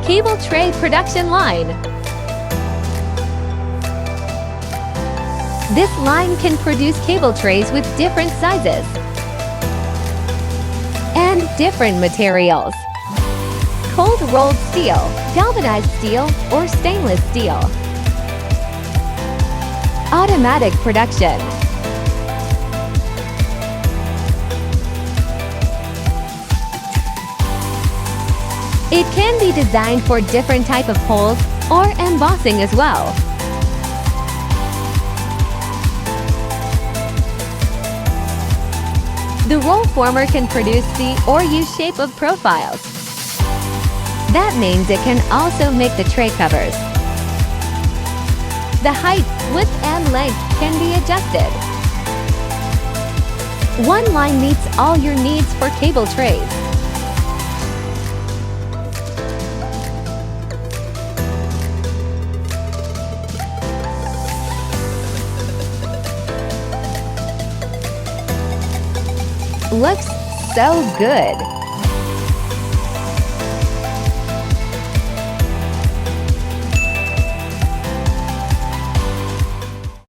Cable tray production line. This line can produce cable trays with different sizes and different materials. Cold rolled steel, galvanized steel, or stainless steel. Automatic production. It can be designed for different type of holes or embossing as well. The roll former can produce the or U shape of profiles. That means it can also make the tray covers. The height, width, and length can be adjusted. One line meets all your needs for cable trays. Looks so good!